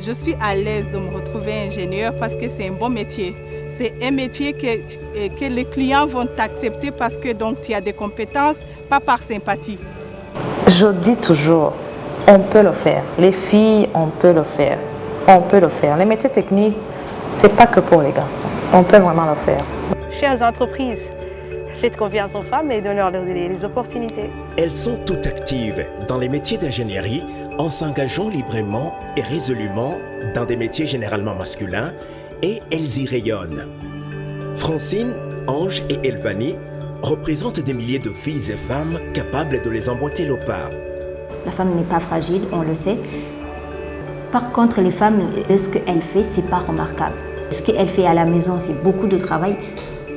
Je suis à l'aise de me retrouver ingénieur parce que c'est un bon métier. C'est un métier que les clients vont t'accepter parce que donc, tu as des compétences, pas par sympathie. Je dis toujours, on peut le faire. Les filles, on peut le faire. On peut le faire. Les métiers techniques, ce n'est pas que pour les garçons. On peut vraiment le faire. Chères entreprises, faites confiance aux femmes et donnez-leur les opportunités. Elles sont toutes actives dans les métiers d'ingénierie en s'engageant librement et résolument dans des métiers généralement masculins et elles y rayonnent. Francine, Ange et Elvanie représentent des milliers de filles et femmes capables de les emboîter le pas. La femme n'est pas fragile, on le sait. Par contre, les femmes, ce qu'elle fait, c'est pas remarquable. Ce qu'elle fait à la maison, c'est beaucoup de travail,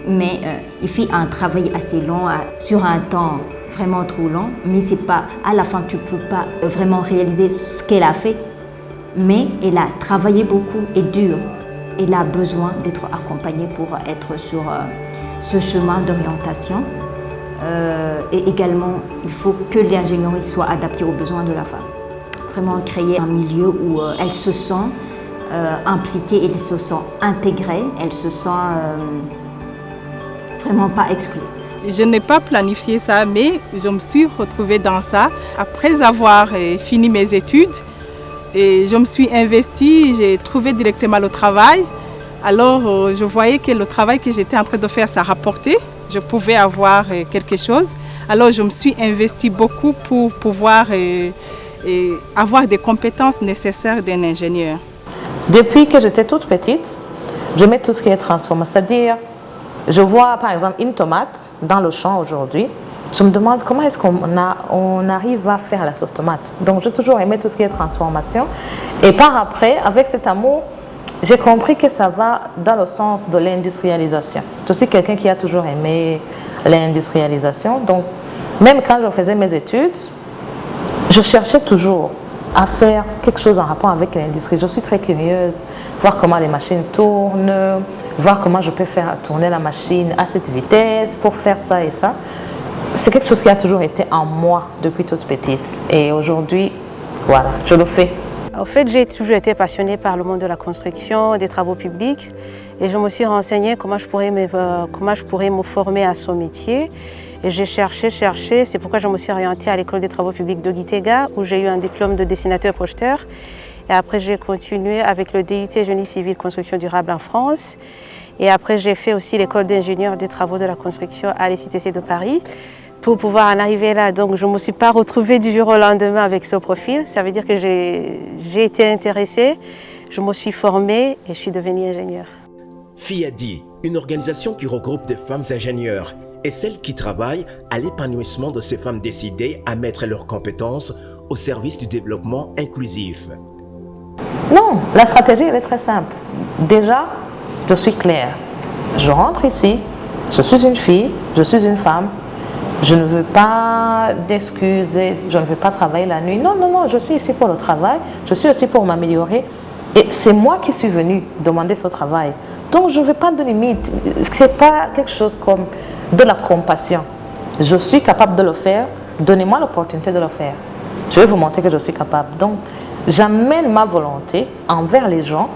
mais il fait un travail assez long, sur un temps vraiment trop long, mais c'est pas, à la fin, tu peux pas vraiment réaliser ce qu'elle a fait, mais elle a travaillé beaucoup et dur. Elle a besoin d'être accompagnée pour être sur ce chemin d'orientation. Et également, il faut que l'ingénierie soit adaptée aux besoins de la femme. Vraiment créer un milieu où elle se sent impliquée, elle se sent intégrée, elle se sent vraiment pas exclue. Je n'ai pas planifié ça, mais je me suis retrouvée dans ça. Après avoir fini mes études, et je me suis investie, j'ai trouvé directement le travail. Alors, je voyais que le travail que j'étais en train de faire, ça rapportait. Je pouvais avoir quelque chose. Alors, je me suis investie beaucoup pour pouvoir avoir des compétences nécessaires d'un ingénieur. Depuis que j'étais toute petite, je mets tout ce qui est transformation. C'est-à-dire, je vois par exemple une tomate dans le champ aujourd'hui. Je me demande comment est-ce qu'on arrive à faire la sauce tomate. Donc, j'ai toujours aimé tout ce qui est transformation. Et par après, avec cet amour, j'ai compris que ça va dans le sens de l'industrialisation. Je suis quelqu'un qui a toujours aimé l'industrialisation. Donc, même quand je faisais mes études, je cherchais toujours à faire quelque chose en rapport avec l'industrie. Je suis très curieuse, voir comment les machines tournent, voir comment je peux faire tourner la machine à cette vitesse pour faire ça et ça. C'est quelque chose qui a toujours été en moi depuis toute petite. Et aujourd'hui, voilà, je le fais. En fait, j'ai toujours été passionnée par le monde de la construction, des travaux publics. Et je me suis renseignée comment je pourrais me former à ce métier. Et j'ai cherché. C'est pourquoi je me suis orientée à l'école des travaux publics de Gitega, où j'ai eu un diplôme de dessinateur-projeteur. Et après, j'ai continué avec le DUT Génie civil construction durable en France. Et après, j'ai fait aussi l'école d'ingénieur des travaux de la construction à l'ICTC de Paris. Pour pouvoir en arriver là, donc je ne me suis pas retrouvée du jour au lendemain avec ce profil. Ça veut dire que j'ai été intéressée, je me suis formée et je suis devenue ingénieure. FIADI, une organisation qui regroupe des femmes ingénieures et celles qui travaillent à l'épanouissement de ces femmes décidées à mettre leurs compétences au service du développement inclusif. Non, la stratégie elle est très simple. Déjà, je suis claire. Je rentre ici, je suis une fille, je suis une femme. Je ne veux pas d'excuses, je ne veux pas travailler la nuit. Non, je suis ici pour le travail, je suis aussi pour m'améliorer. Et c'est moi qui suis venue demander ce travail. Donc je ne veux pas de limite. Ce n'est pas quelque chose comme de la compassion. Je suis capable de le faire, donnez-moi l'opportunité de le faire. Je vais vous montrer que je suis capable. Donc j'amène ma volonté envers les gens.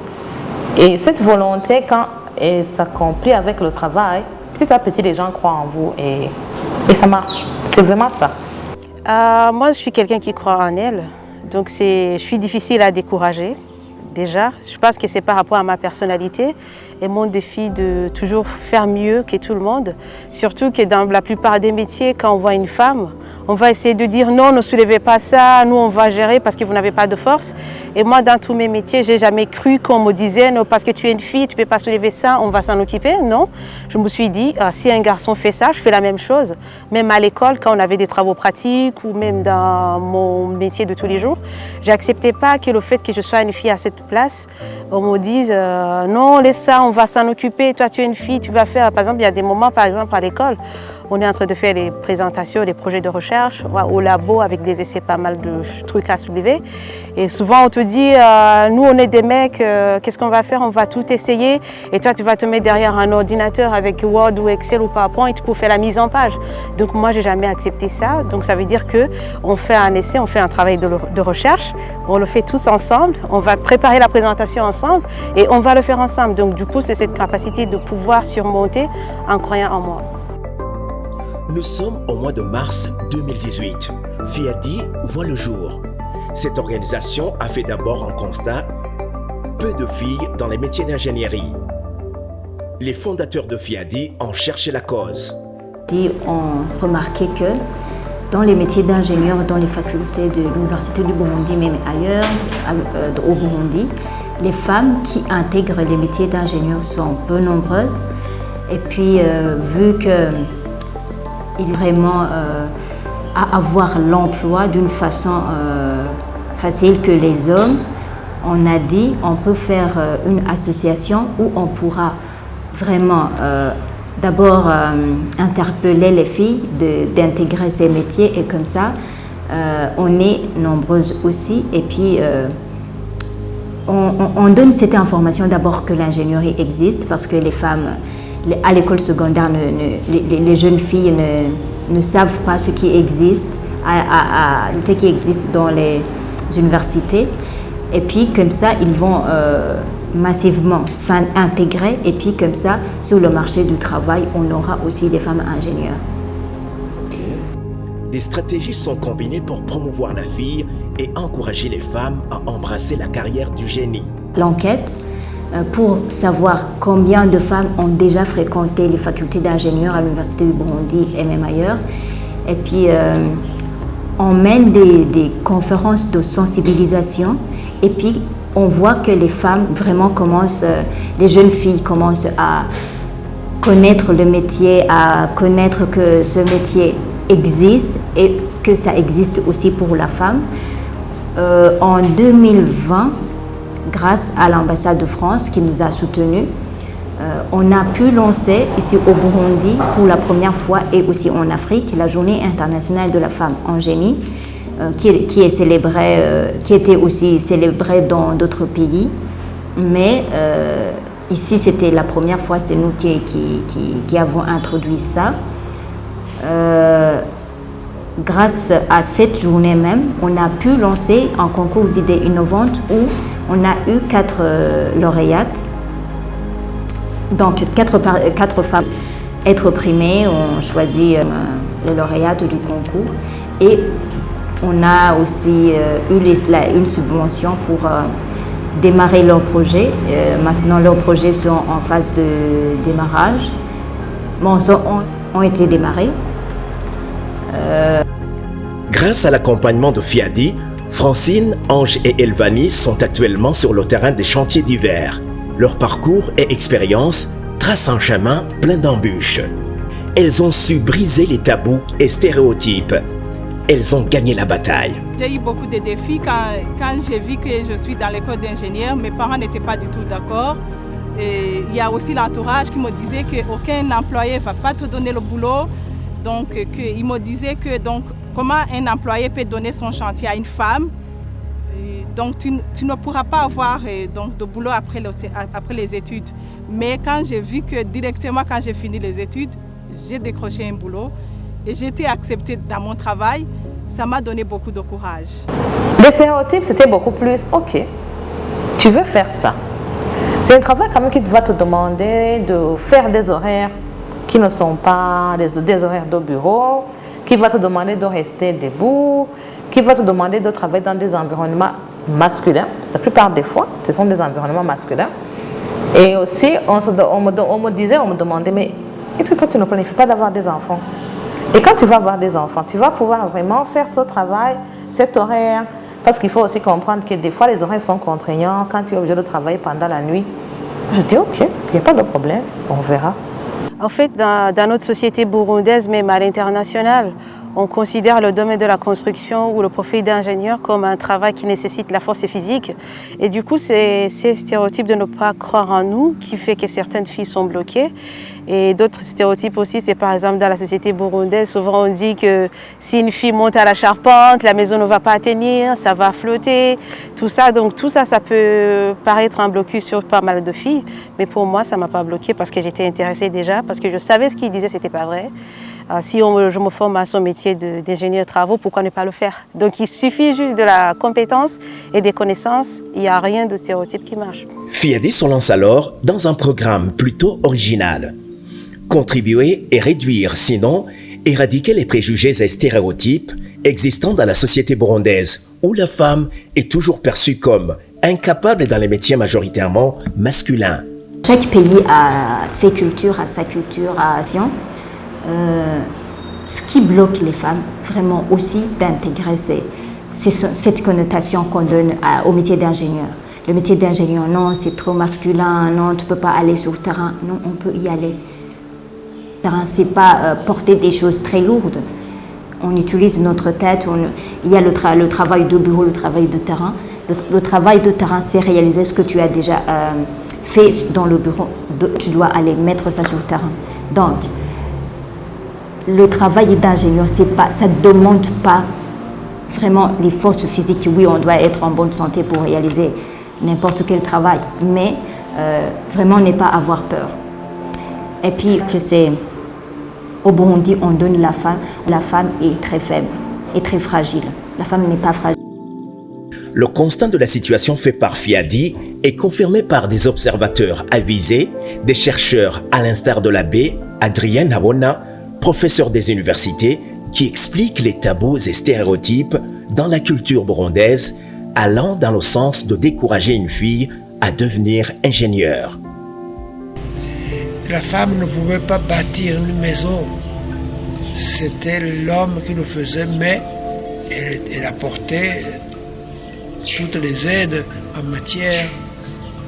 Et cette volonté, quand elle s'accomplit avec le travail, petit à petit, les gens croient en vous et ça marche. C'est vraiment ça. Moi, je suis quelqu'un qui croit en elle. Donc, je suis difficile à décourager, déjà. Je pense que c'est par rapport à ma personnalité et mon défi de toujours faire mieux que tout le monde. Surtout que dans la plupart des métiers, quand on voit une femme, On va essayer de dire non, ne soulevez pas ça, nous on va gérer parce que vous n'avez pas de force. Et moi, dans tous mes métiers, j'ai jamais cru qu'on me disait non, parce que tu es une fille, tu ne peux pas soulever ça, on va s'en occuper. Non, je me suis dit, si un garçon fait ça, je fais la même chose. Même à l'école, quand on avait des travaux pratiques ou même dans mon métier de tous les jours, j'acceptais pas que le fait que je sois une fille à cette place, on me dise non, laisse ça, on va s'en occuper, toi tu es une fille, tu vas faire. Par exemple, il y a des moments, par exemple à l'école, on est en train de faire les présentations, des projets de recherche au labo avec des essais, pas mal de trucs à soulever. Et souvent, on te dit, nous, on est des mecs, qu'est-ce qu'on va faire? On va tout essayer. Et toi, tu vas te mettre derrière un ordinateur avec Word ou Excel ou PowerPoint pour faire la mise en page. Donc, moi, j'ai jamais accepté ça. Donc, ça veut dire qu'on fait un essai, on fait un travail de recherche, on le fait tous ensemble, on va préparer la présentation ensemble et on va le faire ensemble. Donc, du coup, c'est cette capacité de pouvoir surmonter en croyant en moi. Nous sommes au mois de mars 2018. FIADI voit le jour. Cette organisation a fait d'abord un constat: peu de filles dans les métiers d'ingénierie. Les fondateurs de FIADI en cherchaient la cause. Ils ont remarqué que dans les métiers d'ingénieur, dans les facultés de l'Université du Burundi, même ailleurs, au Burundi, les femmes qui intègrent les métiers d'ingénieur sont peu nombreuses. Et puis, vu que il vraiment à avoir l'emploi d'une façon facile que les hommes, on a dit on peut faire une association où on pourra vraiment d'abord interpeller les filles d'intégrer ces métiers et comme ça on est nombreuses aussi et puis on donne cette information d'abord que l'ingénierie existe parce que les femmes à l'école secondaire, les jeunes filles ne savent pas ce qui existe, ce qui existe dans les universités. Et puis comme ça, ils vont massivement s'intégrer. Et puis comme ça, sur le marché du travail, on aura aussi des femmes ingénieures. Des stratégies sont combinées pour promouvoir la fille et encourager les femmes à embrasser la carrière du génie. L'enquête pour savoir combien de femmes ont déjà fréquenté les facultés d'ingénieurs à l'Université du Burundi et même ailleurs. Et puis, on mène des conférences de sensibilisation et puis on voit que les femmes vraiment commencent, les jeunes filles commencent à connaître le métier, à connaître que ce métier existe et que ça existe aussi pour la femme. En 2020, grâce à l'ambassade de France qui nous a soutenus, on a pu lancer ici au Burundi pour la première fois et aussi en Afrique la Journée internationale de la femme en génie qui est célébrée, qui était aussi célébrée dans d'autres pays. Mais ici c'était la première fois, c'est nous qui avons introduit ça. Grâce à cette journée même, on a pu lancer un concours d'idées innovantes où on a eu 4 lauréates, donc 4 femmes être primées, on choisit les lauréates du concours et on a aussi eu une subvention pour démarrer leurs projets. Maintenant leurs projets sont en phase de démarrage, bon, ont été démarrés. Grâce à l'accompagnement de FIADI, Francine, Ange et Elvani sont actuellement sur le terrain des chantiers d'hiver. Leur parcours et expérience tracent un chemin plein d'embûches. Elles ont su briser les tabous et stéréotypes. Elles ont gagné la bataille. J'ai eu beaucoup de défis quand j'ai vu que je suis dans l'école d'ingénieur. Mes parents n'étaient pas du tout d'accord. Et il y a aussi l'entourage qui me disait qu'aucun employé ne va pas te donner le boulot. Donc, il me disait que comment un employé peut donner son chantier à une femme. Et donc, tu ne pourras pas avoir de boulot après les études. Mais quand j'ai vu que directement, quand j'ai fini les études, j'ai décroché un boulot et j'ai été acceptée dans mon travail, ça m'a donné beaucoup de courage. Les stéréotypes, c'était beaucoup plus, ok, tu veux faire ça. C'est un travail quand même qui va te demander de faire des horaires qui ne sont pas des horaires de bureau, qui va te demander de rester debout, qui va te demander de travailler dans des environnements masculins. La plupart des fois, ce sont des environnements masculins. Et aussi, on me demandait, mais est-ce que toi tu ne planifies pas d'avoir des enfants? Et quand tu vas avoir des enfants, tu vas pouvoir vraiment faire ce travail, cet horaire. Parce qu'il faut aussi comprendre que des fois, les horaires sont contraignants. Quand tu es obligé de travailler pendant la nuit, je dis ok, il n'y a pas de problème, on verra. En fait, dans notre société burundaise, même à l'international, on considère le domaine de la construction ou le profil d'ingénieur comme un travail qui nécessite la force physique. Et du coup, c'est ces stéréotypes de ne pas croire en nous qui fait que certaines filles sont bloquées. Et d'autres stéréotypes aussi, c'est par exemple dans la société burundaise, souvent on dit que si une fille monte à la charpente, la maison ne va pas tenir, ça va flotter, tout ça. Donc tout ça, ça peut paraître un blocus sur pas mal de filles. Mais pour moi, ça ne m'a pas bloquée parce que j'étais intéressée déjà, parce que je savais ce qu'ils disaient, c'était pas vrai. Si je me forme à son métier d'ingénieur de travaux, pourquoi ne pas le faire? Donc il suffit juste de la compétence et des connaissances, il n'y a rien de stéréotype qui marche. Fiadi se lance alors dans un programme plutôt original. Contribuer et réduire, sinon éradiquer les préjugés et stéréotypes existants dans la société burundaise, où la femme est toujours perçue comme incapable dans les métiers majoritairement masculins. Chaque pays a ses cultures, a sa culture, a Sion. Ce qui bloque les femmes, vraiment aussi d'intégrer cette connotation qu'on donne au métier d'ingénieur. Le métier d'ingénieur, non, c'est trop masculin, non, tu ne peux pas aller sur le terrain. Non, on peut y aller. Le terrain, ce n'est pas porter des choses très lourdes. On utilise notre tête, il y a le travail de bureau, le travail de terrain. Le travail de terrain, c'est réaliser ce que tu as déjà fait dans le bureau. Tu dois aller mettre ça sur le terrain. Donc, le travail d'ingénieur, ça ne demande pas vraiment les forces physiques. Oui, on doit être en bonne santé pour réaliser n'importe quel travail, mais vraiment ne pas avoir peur. Et puis, au Burundi, on donne la femme. La femme est très faible et très fragile. La femme n'est pas fragile. Le constat de la situation fait par Fiadi est confirmé par des observateurs avisés, des chercheurs à l'instar de l'abbé Adrien Habona, professeur des universités, qui explique les tabous et stéréotypes dans la culture burundaise, allant dans le sens de décourager une fille à devenir ingénieure. La femme ne pouvait pas bâtir une maison. C'était l'homme qui le faisait, mais elle apportait toutes les aides en matière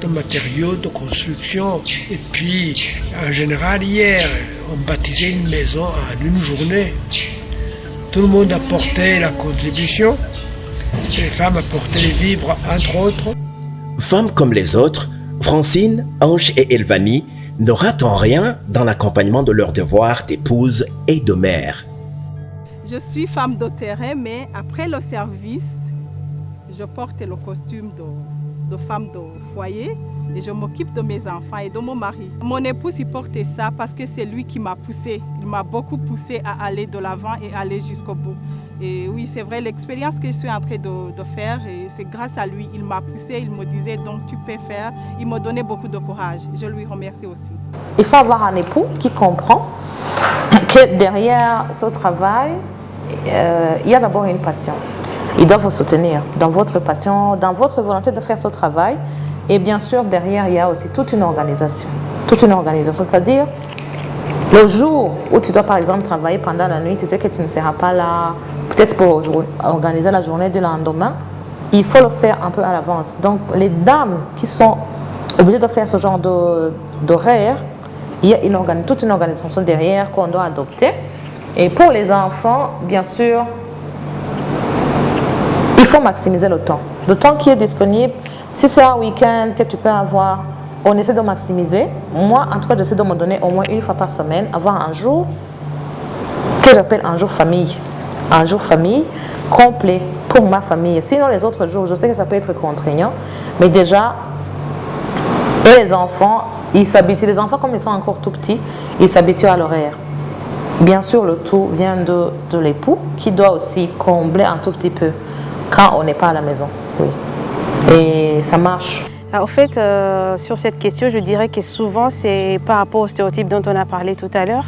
de matériaux, de construction. Et puis, en général, hier, on bâtissait une maison en une journée. Tout le monde apportait la contribution. Les femmes apportaient les vivres, entre autres. Femmes comme les autres, Francine, Ange et Elvanie ne ratent en rien dans l'accompagnement de leurs devoirs d'épouse et de mère. Je suis femme de terrain, mais après le service, je porte le costume de femme de foyer et je m'occupe de mes enfants et de mon mari. Mon épouse, il portait ça parce que c'est lui qui m'a poussée. Il m'a beaucoup poussée à aller de l'avant et aller jusqu'au bout. Et oui, c'est vrai, l'expérience que je suis en train de faire, c'est grâce à lui. Il m'a poussée, il me disait donc tu peux faire. Il me donnait beaucoup de courage. Je lui remercie aussi. Il faut avoir un époux qui comprend que derrière ce travail, il y a d'abord une passion. Il doit vous soutenir dans votre passion, dans votre volonté de faire ce travail. Et bien sûr, derrière, il y a aussi toute une organisation. Toute une organisation, c'est-à-dire le jour où tu dois par exemple travailler pendant la nuit, tu sais que tu ne seras pas là, peut-être pour organiser la journée du lendemain, il faut le faire un peu à l'avance. Donc les dames qui sont obligées de faire ce genre d'horaire, il y a toute une organisation derrière qu'on doit adopter. Et pour les enfants, bien sûr, il faut maximiser le temps qui est disponible. Si c'est un week-end que tu peux avoir, on essaie de maximiser. Moi, en tout cas, j'essaie de me donner au moins une fois par semaine, avoir un jour que j'appelle un jour famille. Un jour famille complet pour ma famille. Sinon, les autres jours, je sais que ça peut être contraignant, mais déjà, et les enfants, ils s'habituent. Les enfants, comme ils sont encore tout petits, ils s'habituent à l'horaire. Bien sûr, le tout vient de l'époux qui doit aussi combler un tout petit peu quand on n'est pas à la maison. Oui. Et ça marche. Alors, au fait, sur cette question, je dirais que souvent, c'est par rapport aux stéréotypes dont on a parlé tout à l'heure.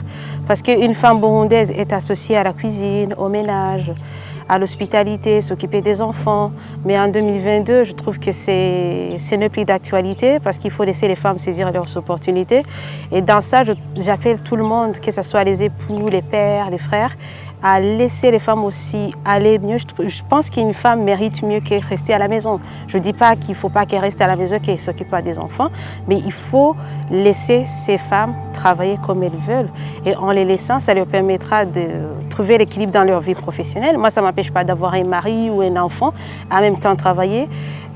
Parce qu'une femme burundaise est associée à la cuisine, au ménage, à l'hospitalité, s'occuper des enfants. Mais en 2022, je trouve que c'est ne plus d'actualité parce qu'il faut laisser les femmes saisir leurs opportunités. Et dans ça, j'appelle tout le monde, que ce soit les époux, les pères, les frères, à laisser les femmes aussi aller mieux. Je pense qu'une femme mérite mieux que rester à la maison. Je ne dis pas qu'il ne faut pas qu'elle reste à la maison, qu'elle ne s'occupe pas des enfants, mais il faut laisser ces femmes travailler comme elles veulent. Et en les laissant, ça leur permettra de trouver l'équilibre dans leur vie professionnelle. Moi, ça ne m'empêche pas d'avoir un mari ou un enfant, en même temps travailler.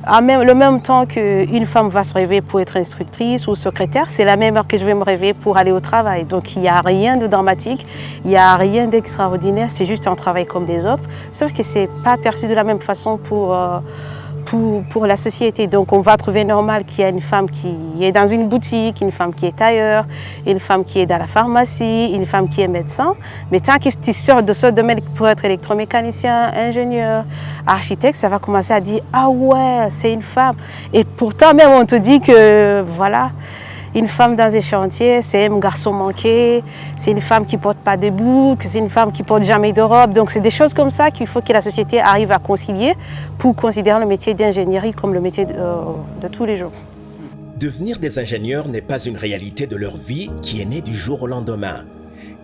Le même temps qu'une femme va se réveiller pour être instructrice ou secrétaire, c'est la même heure que je vais me réveiller pour aller au travail. Donc il n'y a rien de dramatique, il n'y a rien d'extraordinaire, c'est juste un travail comme les autres. Sauf que ce n'est pas perçu de la même façon pour la société. Donc on va trouver normal qu'il y a une femme qui est dans une boutique, une femme qui est ailleurs, une femme qui est dans la pharmacie, une femme qui est médecin. Mais tant que tu sors de ce domaine pour être électromécanicien, ingénieur, architecte, ça va commencer à dire « Ah ouais, c'est une femme ». Et pourtant même on te dit que voilà, une femme dans un chantier, c'est un garçon manqué, c'est une femme qui ne porte pas de boucle, c'est une femme qui ne porte jamais de robe. Donc c'est des choses comme ça qu'il faut que la société arrive à concilier pour considérer le métier d'ingénierie comme le métier de tous les jours. Devenir des ingénieurs n'est pas une réalité de leur vie qui est née du jour au lendemain.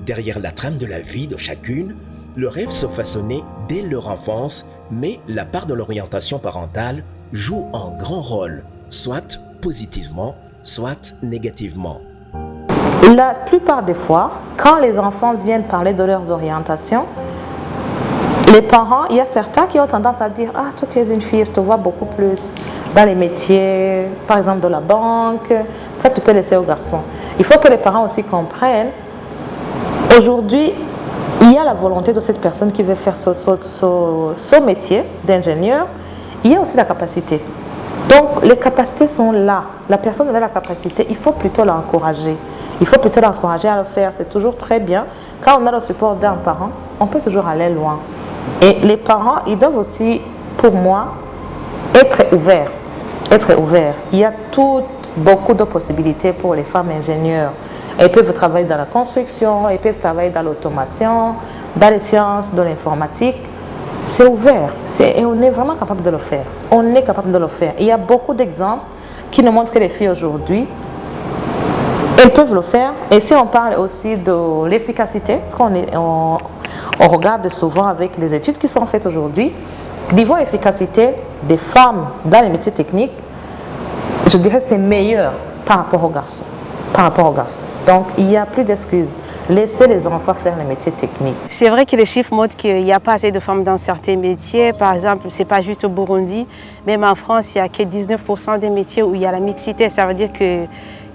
Derrière la trame de la vie de chacune, le rêve se façonnait dès leur enfance, mais la part de l'orientation parentale joue un grand rôle, soit positivement, soit négativement. La plupart des fois, quand les enfants viennent parler de leurs orientations, les parents, il y a certains qui ont tendance à dire « Ah, toi tu es une fille, je te vois beaucoup plus dans les métiers, par exemple de la banque, ça tu peux laisser aux garçons. » Il faut que les parents aussi comprennent, aujourd'hui, il y a la volonté de cette personne qui veut faire ce métier d'ingénieur, il y a aussi la capacité. Donc, les capacités sont là. La personne a la capacité, il faut plutôt l'encourager. Il faut plutôt l'encourager à le faire. C'est toujours très bien. Quand on a le support d'un parent, on peut toujours aller loin. Et les parents, ils doivent aussi, pour moi, être ouverts. Être ouverts. Il y a beaucoup de possibilités pour les femmes ingénieures. Elles peuvent travailler dans la construction, elles peuvent travailler dans l'automation, dans les sciences, dans l'informatique. C'est ouvert et on est vraiment capable de le faire. On est capable de le faire. Il y a beaucoup d'exemples qui nous montrent que les filles aujourd'hui, elles peuvent le faire. Et si on parle aussi de l'efficacité, ce on regarde souvent avec les études qui sont faites aujourd'hui, niveau efficacité des femmes dans les métiers techniques, je dirais que c'est meilleur par rapport aux garçons. Donc, il n'y a plus d'excuses. Laissez les enfants faire les métiers techniques. C'est vrai que les chiffres montrent qu'il n'y a pas assez de femmes dans certains métiers. Par exemple, ce n'est pas juste au Burundi. Même en France, il n'y a que 19% des métiers où il y a la mixité. Ça veut dire qu'il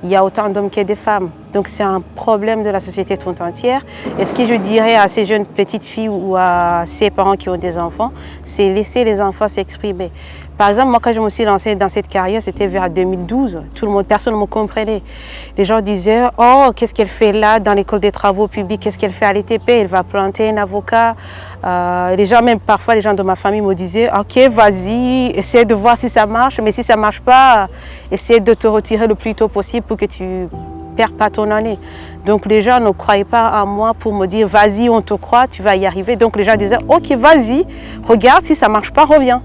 y a autant d'hommes que de femmes. Donc, c'est un problème de la société tout entière. Et ce que je dirais à ces jeunes petites filles ou à ces parents qui ont des enfants, c'est laisser les enfants s'exprimer. Par exemple, moi, quand je me suis lancée dans cette carrière, c'était vers 2012. Personne ne me comprenait. Les gens disaient « Oh, qu'est-ce qu'elle fait là dans l'école des travaux publics? Qu'est-ce qu'elle fait à l'ETP? Elle va planter un avocat. » Parfois, les gens de ma famille me disaient « Ok, vas-y, essaie de voir si ça marche. Mais si ça ne marche pas, essaie de te retirer le plus tôt possible pour que tu ne perds pas ton année. » Donc, les gens ne croyaient pas en moi pour me dire « Vas-y, on te croit, tu vas y arriver. » Donc, les gens disaient « Ok, vas-y, regarde, si ça ne marche pas, reviens. »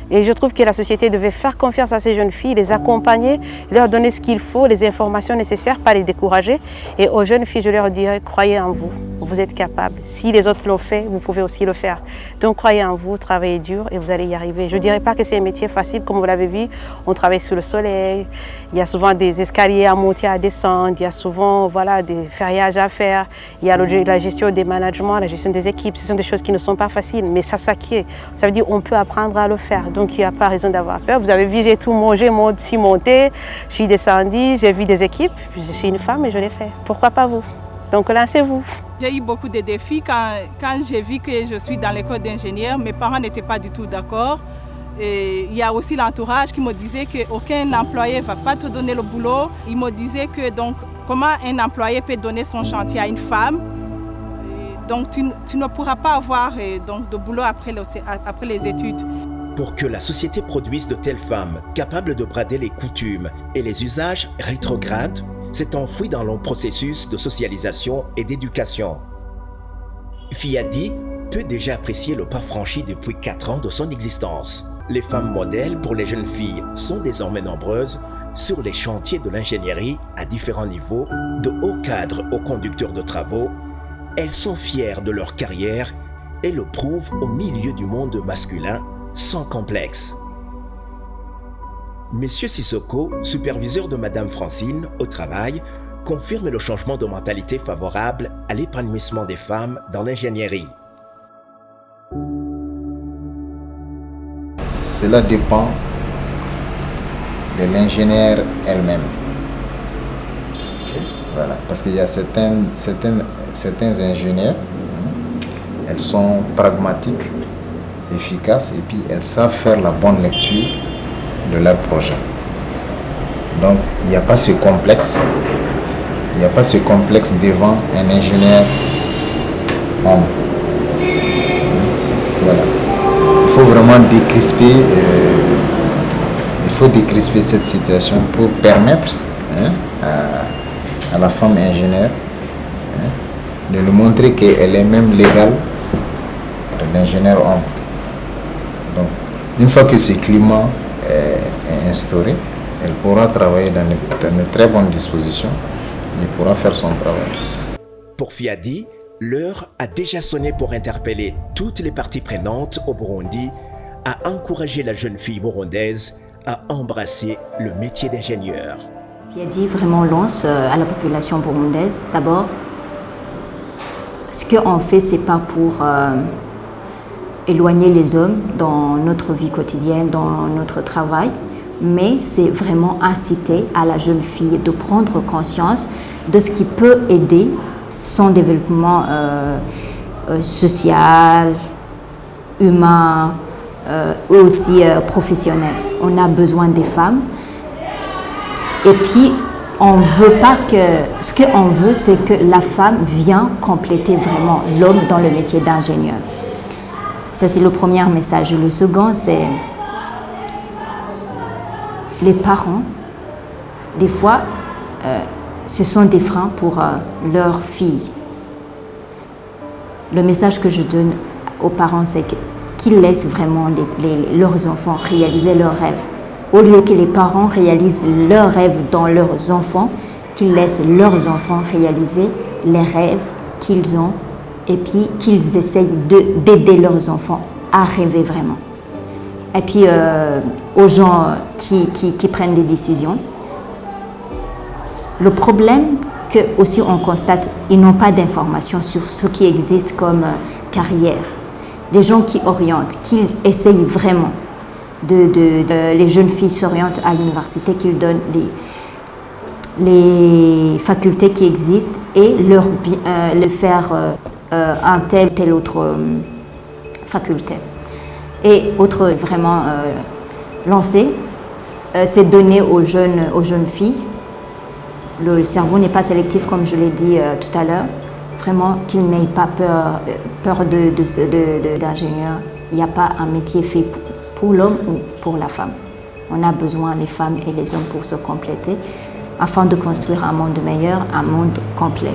Et je trouve que la société devait faire confiance à ces jeunes filles, les accompagner, leur donner ce qu'il faut, les informations nécessaires, pas les décourager. Et aux jeunes filles, je leur dirais, croyez en vous, vous êtes capables. Si les autres l'ont fait, vous pouvez aussi le faire. Donc croyez en vous, travaillez dur et vous allez y arriver. Je ne dirais pas que c'est un métier facile, comme vous l'avez vu, on travaille sous le soleil, il y a souvent des escaliers à monter, à descendre, il y a souvent des ferriages à faire, il y a la gestion des managements, la gestion des équipes, ce sont des choses qui ne sont pas faciles, mais ça s'acquiert. Ça veut dire qu'on peut apprendre à le faire. Donc, il n'y a pas raison d'avoir peur. Vous avez vu, j'ai tout mangé, je suis montée, je suis descendue, j'ai vu des équipes. Je suis une femme et je l'ai fait. Pourquoi pas vous? Donc, lancez-vous. J'ai eu beaucoup de défis quand j'ai vu que je suis dans l'école d'ingénieur. Mes parents n'étaient pas du tout d'accord. Et il y a aussi l'entourage qui me disait qu'aucun employé ne va pas te donner le boulot. Il me disait que comment un employé peut donner son chantier à une femme. Donc, tu ne pourras pas avoir de boulot après les études. Pour que la société produise de telles femmes capables de brader les coutumes et les usages rétrogrades, s'est enfouie dans long processus de socialisation et d'éducation. Fiadi peut déjà apprécier le pas franchi depuis 4 ans de son existence. Les femmes modèles pour les jeunes filles sont désormais nombreuses sur les chantiers de l'ingénierie à différents niveaux, de hauts cadres aux conducteurs de travaux. Elles sont fières de leur carrière et le prouvent au milieu du monde masculin sans complexe. Monsieur Sissoko, superviseur de Madame Francine au travail, confirme le changement de mentalité favorable à l'épanouissement des femmes dans l'ingénierie. Cela dépend de l'ingénieur elle-même. Voilà, parce qu'il y a certains ingénieurs, elles sont pragmatiques, efficaces et puis elles savent faire la bonne lecture de leur projet. Donc il n'y a pas ce complexe. Il n'y a pas ce complexe devant un ingénieur homme. Voilà. Il faut vraiment décrisper, cette situation pour permettre à la femme ingénieure de lui montrer qu'elle est même légale de l'ingénieur homme. Donc, une fois que ce climat est instauré, elle pourra travailler dans de très bonnes dispositions. Il pourra faire son travail. Pour Fiadi, l'heure a déjà sonné pour interpeller toutes les parties prenantes au Burundi à encourager la jeune fille burundaise à embrasser le métier d'ingénieur. Fiadi vraiment lance à la population burundaise, d'abord, ce qu'on fait, c'est pas pour éloigner les hommes dans notre vie quotidienne, dans notre travail, mais c'est vraiment inciter à la jeune fille de prendre conscience de ce qui peut aider son développement social, humain, et aussi professionnel. On a besoin des femmes. Et puis, on veut pas que... Ce qu'on veut, c'est que la femme vienne compléter vraiment l'homme dans le métier d'ingénieur. Ça, c'est le premier message. Le second, c'est... Les parents, des fois, ce sont des freins pour leurs filles. Le message que je donne aux parents, c'est qu'ils laissent vraiment leurs enfants réaliser leurs rêves. Au lieu que les parents réalisent leurs rêves dans leurs enfants, qu'ils laissent leurs enfants réaliser les rêves qu'ils ont et puis qu'ils essayent d'aider leurs enfants à rêver vraiment. Et puis, aux gens qui prennent des décisions, le problème que aussi on constate, ils n'ont pas d'informations sur ce qui existe comme carrière. Les gens qui orientent, qui essayent vraiment les jeunes filles s'orientent à l'université, qu'ils donnent les facultés qui existent et le faire un telle autre faculté. Et autre vraiment lancé, c'est donner aux jeunes filles. Le cerveau n'est pas sélectif comme je l'ai dit tout à l'heure. Vraiment qu'ils n'aient pas peur d'ingénieur. Il n'y a pas un métier fait pour l'homme ou pour la femme. On a besoin les femmes et les hommes pour se compléter afin de construire un monde meilleur, un monde complet.